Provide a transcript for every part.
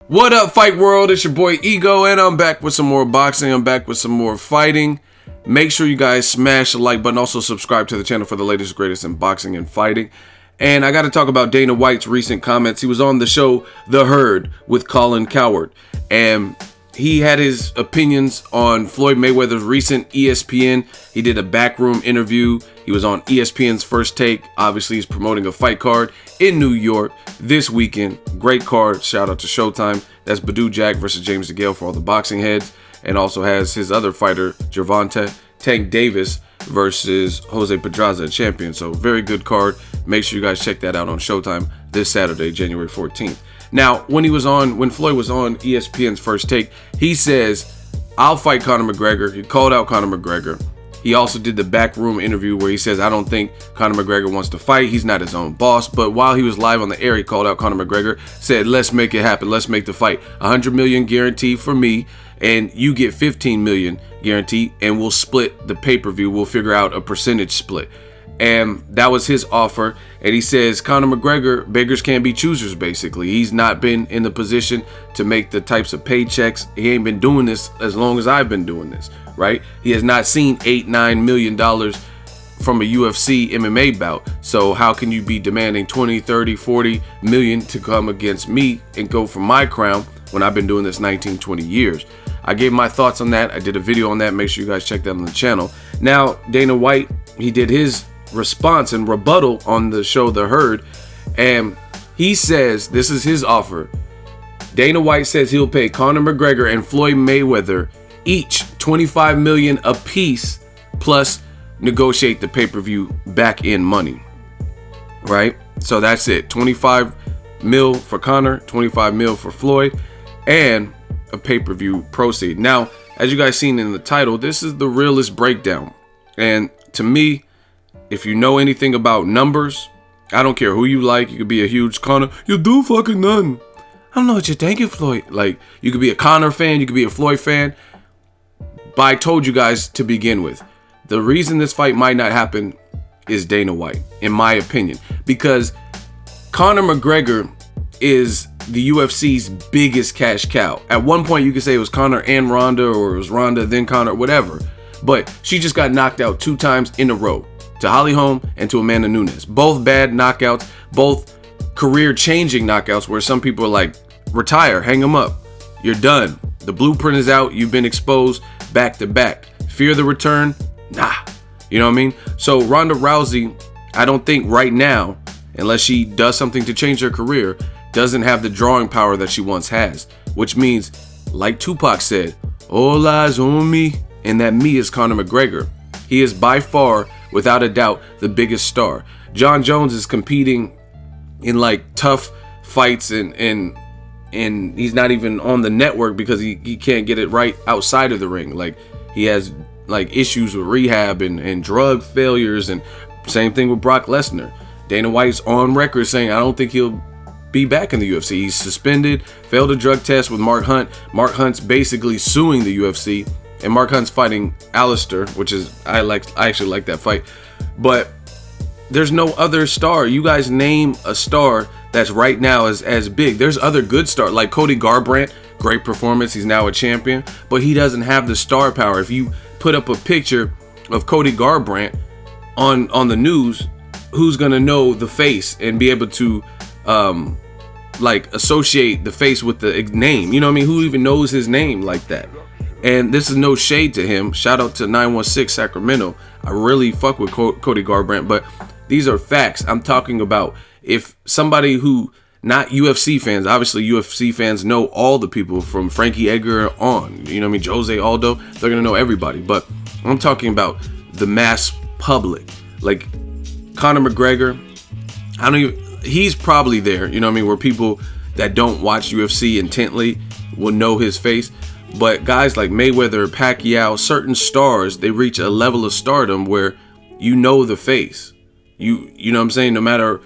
What up, fight world? It's your boy Ego, and I'm back with some more boxing. I'm back with some more fighting. Make sure you guys smash the like button. Also subscribe to the channel for the latest, greatest in boxing and fighting. And I got to talk about Dana White's recent comments. He was on the show The Herd with Colin Cowherd, and he had his opinions on Floyd Mayweather's recent ESPN. He did a backroom interview. He was on ESPN's First Take. Obviously, he's promoting a fight card in New York this weekend. Great card. Shout out to Showtime. That's Badou Jack versus James DeGale for all the boxing heads. And also has his other fighter, Gervonta Tank Davis versus Jose Pedraza, champion. So very good card. Make sure you guys check that out on Showtime this Saturday, January 14th. Now, when Floyd was on ESPN's First Take, he says, I'll fight Conor McGregor. He called out Conor McGregor. He also did the backroom interview where he says, I don't think Conor McGregor wants to fight. He's not his own boss. But while he was live on the air, he called out Conor McGregor, said, let's make it happen. Let's make the fight. 100 million guaranteed for me, and you get 15 million guaranteed, and we'll split the pay-per-view. We'll figure out a percentage split. And that was his offer. And he says, Conor McGregor, beggars can't be choosers, basically. He's not been in the position to make the types of paychecks. He ain't been doing this as long as I've been doing this, right? He has not seen $8-9 million from a UFC MMA bout. So how can you be demanding 20, 30, 40 million to come against me and go for my crown when I've been doing this 19, 20 years? I gave my thoughts on that. I did a video on that. Make sure you guys check that on the channel. Now, Dana White, he did his response and rebuttal on the show The Herd, and he says this is his offer. Dana White says he'll pay Conor McGregor and Floyd Mayweather each 25 million apiece, plus negotiate the pay-per-view back in money, right? So that's it. 25 mil for Conor, 25 mil for Floyd, and a pay-per-view proceed. Now, as you guys seen in the title, this is the realest breakdown, and to me, if you know anything about numbers, I don't care who you like. You could be a huge Conor. You do fucking nothing. I don't know what you're thinking, Floyd. Like, you could be a Conor fan. You could be a Floyd fan. But I told you guys to begin with, the reason this fight might not happen is Dana White, in my opinion. Because Conor McGregor is the UFC's biggest cash cow. At one point, you could say it was Conor and Ronda, or it was Ronda, then Conor, whatever. But she just got knocked out 2 times in a row. To Holly Holm and to Amanda Nunes. Both bad knockouts, both career-changing knockouts where some people are like, retire, hang them up, you're done. The blueprint is out, you've been exposed back to back. Fear the return? Nah. You know what I mean? So Ronda Rousey, I don't think right now, unless she does something to change her career, doesn't have the drawing power that she once has. Which means, like Tupac said, all eyes on me, and that me is Conor McGregor. He is by far, without a doubt, the biggest star. John Jones is competing in like tough fights and he's not even on the network because he can't get it right outside of the ring. Like, he has like issues with rehab and drug failures, and same thing with Brock Lesnar. Dana White's on record saying, I don't think he'll be back in the UFC. He's suspended, failed a drug test with Mark Hunt. Mark Hunt's basically suing the UFC. And Mark Hunt's fighting Alistair, which is, I actually like that fight. But there's no other star. You guys name a star that's right now as big. There's other good stars, like Cody Garbrandt, great performance. He's now a champion, but he doesn't have the star power. If you put up a picture of Cody Garbrandt on the news, who's gonna know the face and be able to like associate the face with the name? You know what I mean? Who even knows his name like that? And this is no shade to him. Shout out to 916 Sacramento. I really fuck with Cody Garbrandt, but these are facts. I'm talking about if somebody who, not UFC fans, obviously UFC fans know all the people from Frankie Edgar on, you know what I mean, Jose Aldo, they're gonna know everybody. But I'm talking about the mass public. Like Conor McGregor, he's probably there, you know what I mean, where people that don't watch UFC intently will know his face. But guys like Mayweather, Pacquiao, certain stars, they reach a level of stardom where you know the face. You know what I'm saying? No matter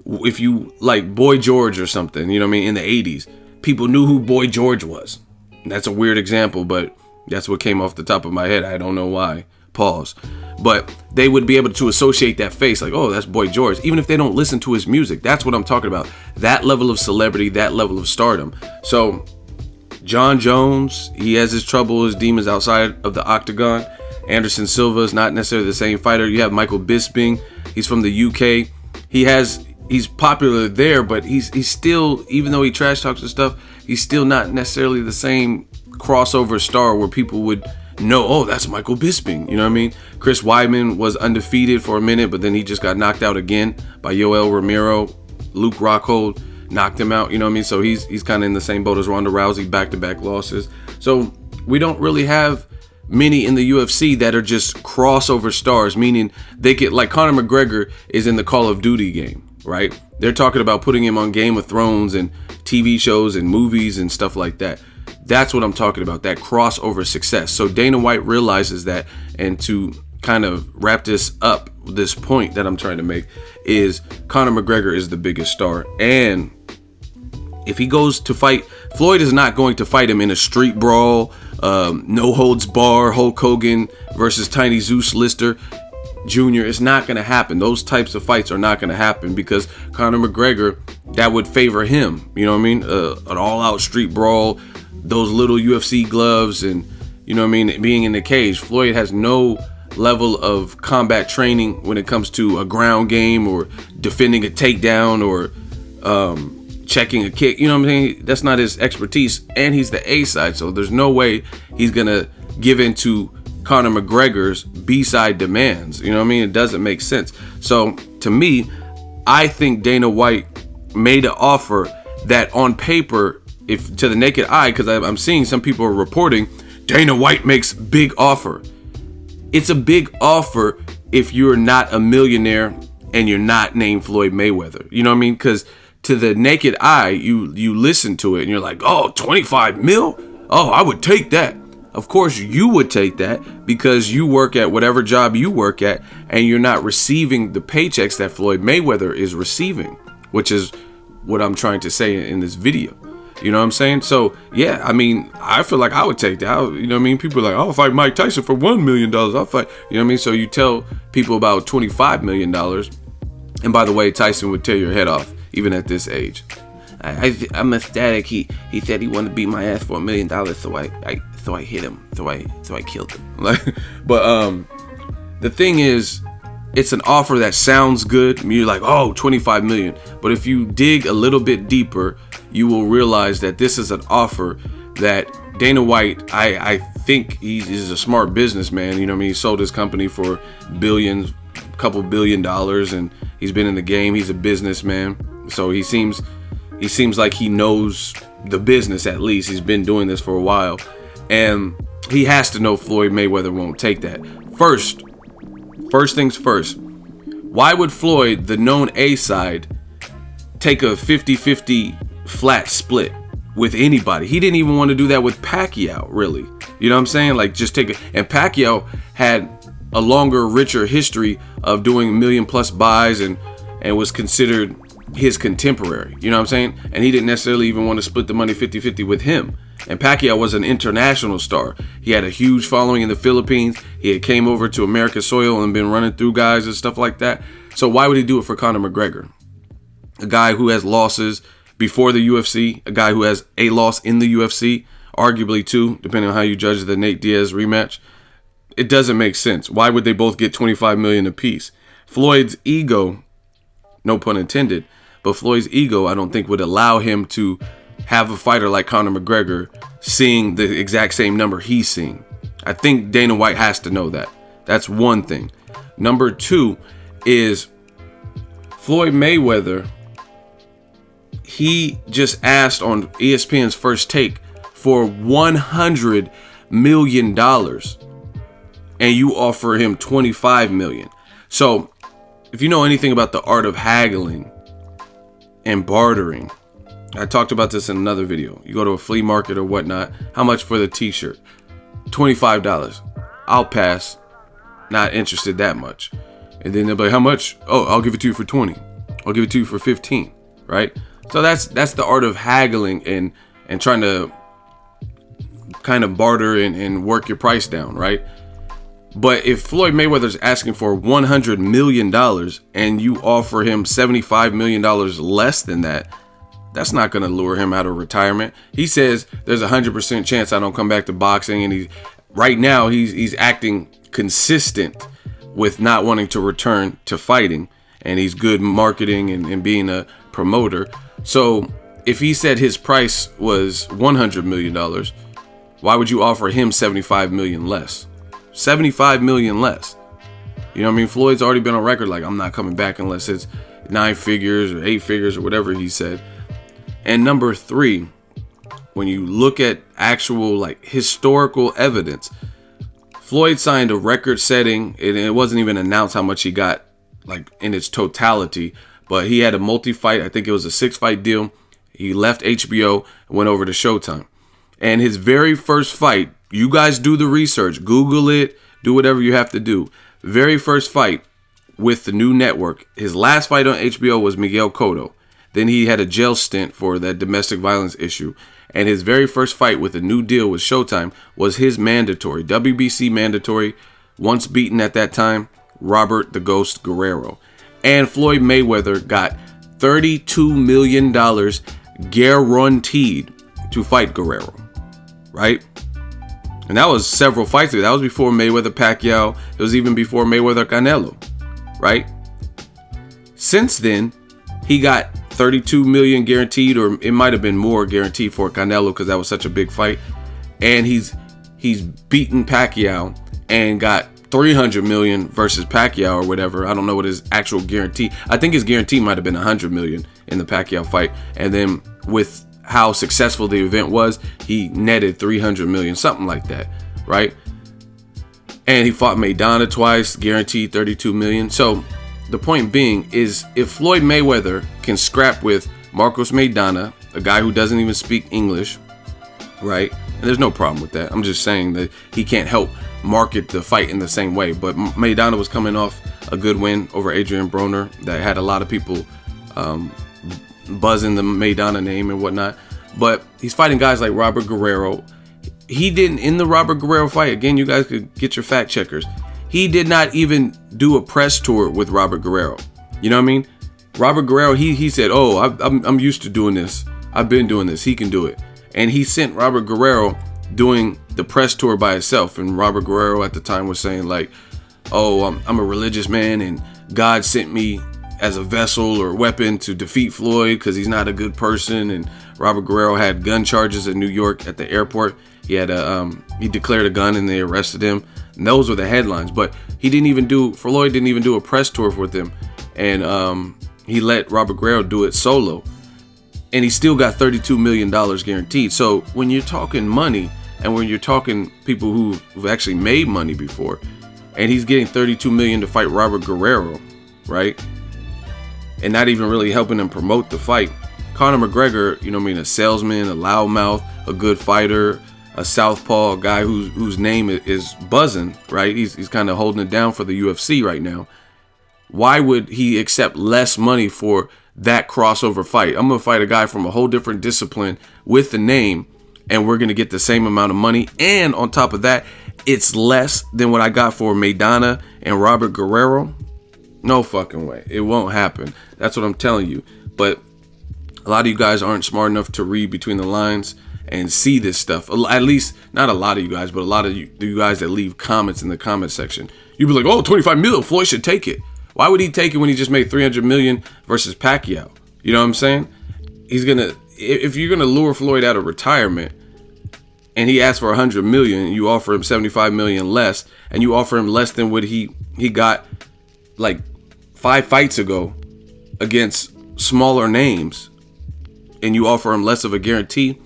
if you like Boy George or something, you know what I mean, in the 80s, people knew who Boy George was. And that's a weird example, but that's what came off the top of my head. I don't know why. Pause. But they would be able to associate that face like, oh, that's Boy George, even if they don't listen to his music. That's what I'm talking about. That level of celebrity, that level of stardom. So John Jones, he has his trouble, his demons outside of the octagon. Anderson Silva is not necessarily the same fighter. You have Michael Bisping. He's from the UK. He's popular there, but he's still, even though he trash talks and stuff, he's still not necessarily the same crossover star where people would know, oh, that's Michael Bisping. You know what I mean? Chris Weidman was undefeated for a minute, but then he just got knocked out again by Yoel Romero. Luke Rockhold knocked him out. You know what I mean? So he's kind of in the same boat as Ronda Rousey, back-to-back losses. So we don't really have many in the UFC that are just crossover stars, meaning they get, like Conor McGregor is in the Call of Duty game, right? They're talking about putting him on Game of Thrones and TV shows and movies and stuff like that. That's what I'm talking about, that crossover success. So Dana White realizes that, and to kind of wrap this up, this point that I'm trying to make is Conor McGregor is the biggest star. And if he goes to fight, Floyd is not going to fight him in a street brawl, no holds bar, Hulk Hogan versus Tiny Zeus Lister Jr. It's not going to happen. Those types of fights are not going to happen because Conor McGregor, that would favor him. You know what I mean? An all-out street brawl, those little UFC gloves, and you know what I mean, being in the cage. Floyd has no level of combat training when it comes to a ground game or defending a takedown or checking a kick. You know what I'm saying? That's not his expertise, and he's the A side, so there's no way he's gonna give in to Conor McGregor's B-side demands. You know what I mean? It doesn't make sense. So to me, I think Dana White made an offer that on paper, if to the naked eye, because I'm seeing some people are reporting Dana White makes big offer. It's a big offer if you're not a millionaire and you're not named Floyd Mayweather. You know what I mean? Because to the naked eye, you listen to it and you're like, oh, 25 mil? Oh, I would take that. Of course you would take that because you work at whatever job you work at and you're not receiving the paychecks that Floyd Mayweather is receiving, which is what I'm trying to say in this video. You know what I'm saying? So, yeah, I mean, I feel like I would take that. You know what I mean? People are like, I'll fight Mike Tyson for $1 million. I'll fight, you know what I mean? So you tell people about $25 million. And by the way, Tyson would tear your head off, even at this age. I'm ecstatic. He said he wanted to beat my ass for $1 million, so I hit him, so I killed him. But the thing is, it's an offer that sounds good. You're like, oh, 25 million. But if you dig a little bit deeper, you will realize that this is an offer that Dana White, I think he's a smart businessman. You know what I mean? He sold his company for billions, a couple $1 billion, and he's been in the game. He's a businessman. So he seems like he knows the business, at least. He's been doing this for a while. And he has to know Floyd Mayweather won't take that. First things first. Why would Floyd, the known A side, take a 50-50 flat split with anybody? He didn't even want to do that with Pacquiao, really. You know what I'm saying? Like, just take it. And Pacquiao had a longer, richer history of doing $1 million+ buys and was considered his contemporary. You know what I'm saying? And he didn't necessarily even want to split the money 50-50 with him. And Pacquiao was an international star. He had a huge following in the Philippines. He had came over to American soil and been running through guys and stuff like that. So why would he do it for Conor McGregor? A guy who has losses before the UFC, a guy who has a loss in the UFC, arguably two, depending on how you judge the Nate Diaz rematch. It doesn't make sense. Why would they both get 25 million apiece? Floyd's ego, no pun intended, but Floyd's ego, I don't think would allow him to have a fighter like Conor McGregor seeing the exact same number he's seeing. I think Dana White has to know that. That's one thing. Number two is Floyd Mayweather. He just asked on ESPN's First Take for $100 million, and you offer him $25 million. So if you know anything about the art of haggling and bartering, I talked about this in another video. You go to a flea market or whatnot. How much for the t-shirt? $25. I'll pass. Not interested that much. And then they'll be like, how much? Oh, I'll give it to you for 20. I'll give it to you for 15. Right? So that's the art of haggling and trying to kind of barter and work your price down, right? But if Floyd Mayweather's asking for $100 million and you offer him $75 million less than that, that's not going to lure him out of retirement. He says there's a 100% chance I don't come back to boxing. And right now he's acting consistent with not wanting to return to fighting. And he's good marketing and being a promoter. So if he said his price was $100 million, why would you offer him $75 million less? $75 million less. You know what I mean? Floyd's already been on record like, I'm not coming back unless it's 9 figures or 8 figures or whatever he said. And number 3, when you look at actual like historical evidence, Floyd signed a record setting, and it wasn't even announced how much he got like in its totality, but he had a multi-fight, I think it was a 6-fight deal. He left HBO and went over to Showtime. And his very first fight, you guys do the research, Google it, do whatever you have to do. Very first fight with the new network. His last fight on HBO was Miguel Cotto. Then he had a jail stint for that domestic violence issue. And his very first fight with a new deal with Showtime was his mandatory, WBC mandatory, once beaten at that time, Robert the Ghost Guerrero. And Floyd Mayweather got $32 million guaranteed to fight Guerrero, right? And that was several fights ago. That was before Mayweather Pacquiao. It was even before Mayweather Canelo, right? Since then, he got 32 million guaranteed, or it might have been more guaranteed for Canelo because that was such a big fight. And he's beaten Pacquiao and got 300 million versus Pacquiao or whatever. I don't know what his actual guarantee. I think his guarantee might have been 100 million in the Pacquiao fight. And then with how successful the event was, he netted 300 million, something like that, right? And he fought Maidana twice, guaranteed 32 million. So the point being is, if Floyd Mayweather can scrap with Marcos Maidana, a guy who doesn't even speak English, right? And there's no problem with that. I'm just saying that he can't help market the fight in the same way. But Maidana was coming off a good win over Adrian Broner that had a lot of people buzzing the Maidana name and whatnot. But he's fighting guys like Robert Guerrero. He didn't, in the Robert Guerrero fight, again, you guys could get your fact checkers, he did not even do a press tour with Robert Guerrero. You know what I mean? Robert Guerrero, he said, oh, I'm used to doing this. I've been doing this. He can do it. And he sent Robert Guerrero doing the press tour by himself. And Robert Guerrero at the time was saying like, oh, I'm a religious man and God sent me as a vessel or weapon to defeat Floyd because he's not a good person. And Robert Guerrero had gun charges in New York at the airport. He had he declared a gun and they arrested him. And those were the headlines. But Floyd didn't even do a press tour with him. And he let Robert Guerrero do it solo. And he still got $32 million guaranteed. So when you're talking money and when you're talking people who've actually made money before, and he's getting $32 million to fight Robert Guerrero, right? And not even really helping him promote the fight. Conor McGregor, you know what I mean, a salesman, a loudmouth, a good fighter, a southpaw, a guy whose name is buzzing, right? He's kind of holding it down for the UFC right now. Why would he accept less money for that crossover fight? I'm going to fight a guy from a whole different discipline with the name, and we're going to get the same amount of money. And on top of that, it's less than what I got for Maidana and Robert Guerrero. No fucking way. It won't happen. That's what I'm telling you. But a lot of you guys aren't smart enough to read between the lines and see this stuff. At least, not a lot of you guys, but a lot of you guys that leave comments in the comment section. You'd be like, oh, 25 million, Floyd should take it. Why would he take it when he just made 300 million versus Pacquiao? You know what I'm saying? If you're gonna lure Floyd out of retirement and he asks for 100 million and you offer him 75 million less, and you offer him less than what he got like 5 fights ago against smaller names, and you offer him less of a guarantee,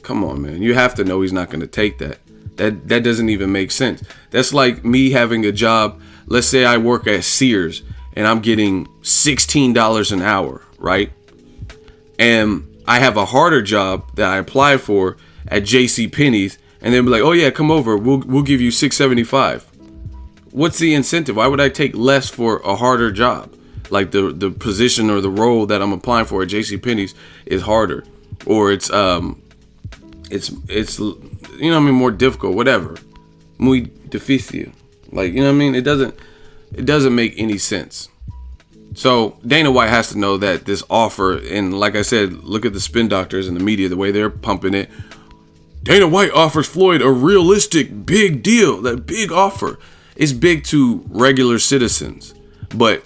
come on, man. You have to know he's not gonna take that. That doesn't even make sense. That's like me having a job. Let's say I work at Sears and I'm getting $16 an hour, right? And I have a harder job that I apply for at JCPenney's, and they'll be like, oh yeah, come over. We'll give you $6.75. What's the incentive? Why would I take less for a harder job? Like the position or the role that I'm applying for at JCPenney's is harder, or it's you know what I mean, more difficult, whatever. Muy difícil. Like, you know what I mean? It doesn't make any sense. So Dana White has to know that this offer, and like I said, look at the spin doctors and the media, the way they're pumping it. Dana White offers Floyd a realistic big deal. That big offer is big to regular citizens, but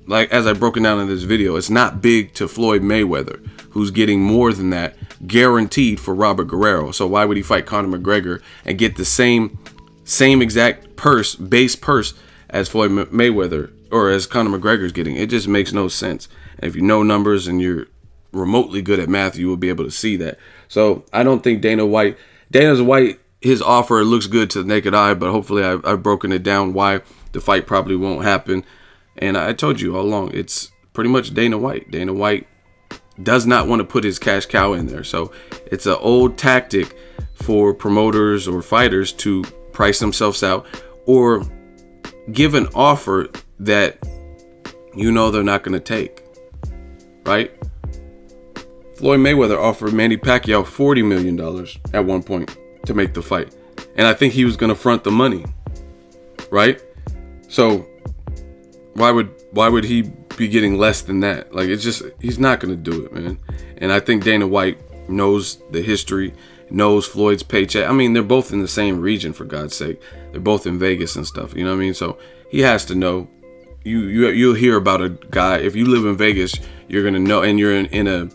like as I broken down in this video, it's not big to Floyd Mayweather, who's getting more than that guaranteed for Robert Guerrero. So why would he fight Conor McGregor and get the same exact base purse as Floyd Mayweather or as Conor McGregor's getting? It just makes no sense. And if you know numbers and you're remotely good at math, you will be able to see that. So I don't think Dana White, his offer looks good to the naked eye, but hopefully I've broken it down why the fight probably won't happen. And I told you all along, it's pretty much Dana White. Dana White does not want to put his cash cow in there. So it's an old tactic for promoters or fighters to price themselves out or give an offer that you know they're not going to take, right? Floyd Mayweather offered Manny Pacquiao $40 million at one point to make the fight. And I think he was going to front the money, right? So why would he be getting less than that? Like, it's just, he's not going to do it, man. And I think Dana White knows the history, knows Floyd's paycheck. I mean, they're both in the same region, for God's sake. They're both in Vegas and stuff, you know what I mean? So he has to know. You'll hear about a guy, if you live in Vegas, you're going to know, and you're in a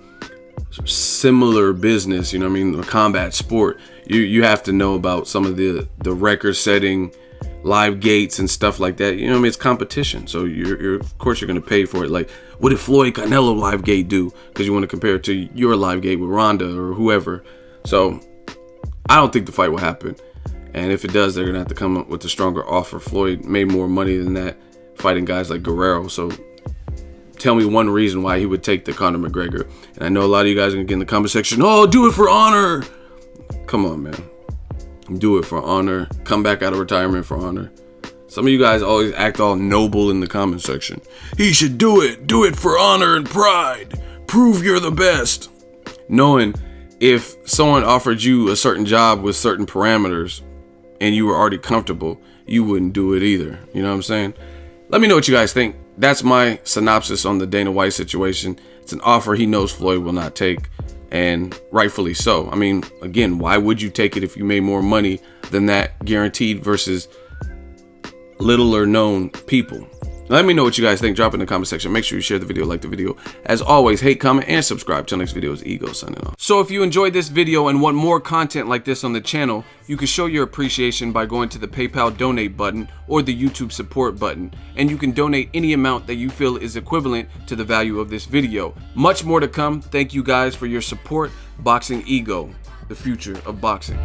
similar business, you know what I mean, a combat sport, you have to know about some of the record setting live gates and stuff like that. You know what I mean? It's competition, so you're of course you're going to pay for it. Like, what did Floyd Canelo live gate do? Because you want to compare it to your live gate with Ronda or whoever. So I don't think the fight will happen, and if it does, they're going to have to come up with a stronger offer. Floyd made more money than that fighting guys like Guerrero, so tell me one reason why he would take the Conor McGregor. And I know a lot of you guys are going to get in the comment section, oh, do it for honor. Come on, man. Do it for honor. Come back out of retirement for honor. Some of you guys always act all noble in the comment section. He should do it. Do it for honor and pride. Prove you're the best. Knowing if someone offered you a certain job with certain parameters and you were already comfortable, you wouldn't do it either. You know what I'm saying? Let me know what you guys think. That's my synopsis on the Dana White situation. It's an offer he knows Floyd will not take, and rightfully so. I mean, again, why would you take it if you made more money than that guaranteed versus little or known people? Let me know what you guys think. Drop it in the comment section. Make sure you share the video, like the video. As always, hate, comment, and subscribe. Till next video is Ego signing off. So if you enjoyed this video and want more content like this on the channel, you can show your appreciation by going to the PayPal donate button or the YouTube support button. And you can donate any amount that you feel is equivalent to the value of this video. Much more to come. Thank you guys for your support. Boxing Ego, the future of boxing.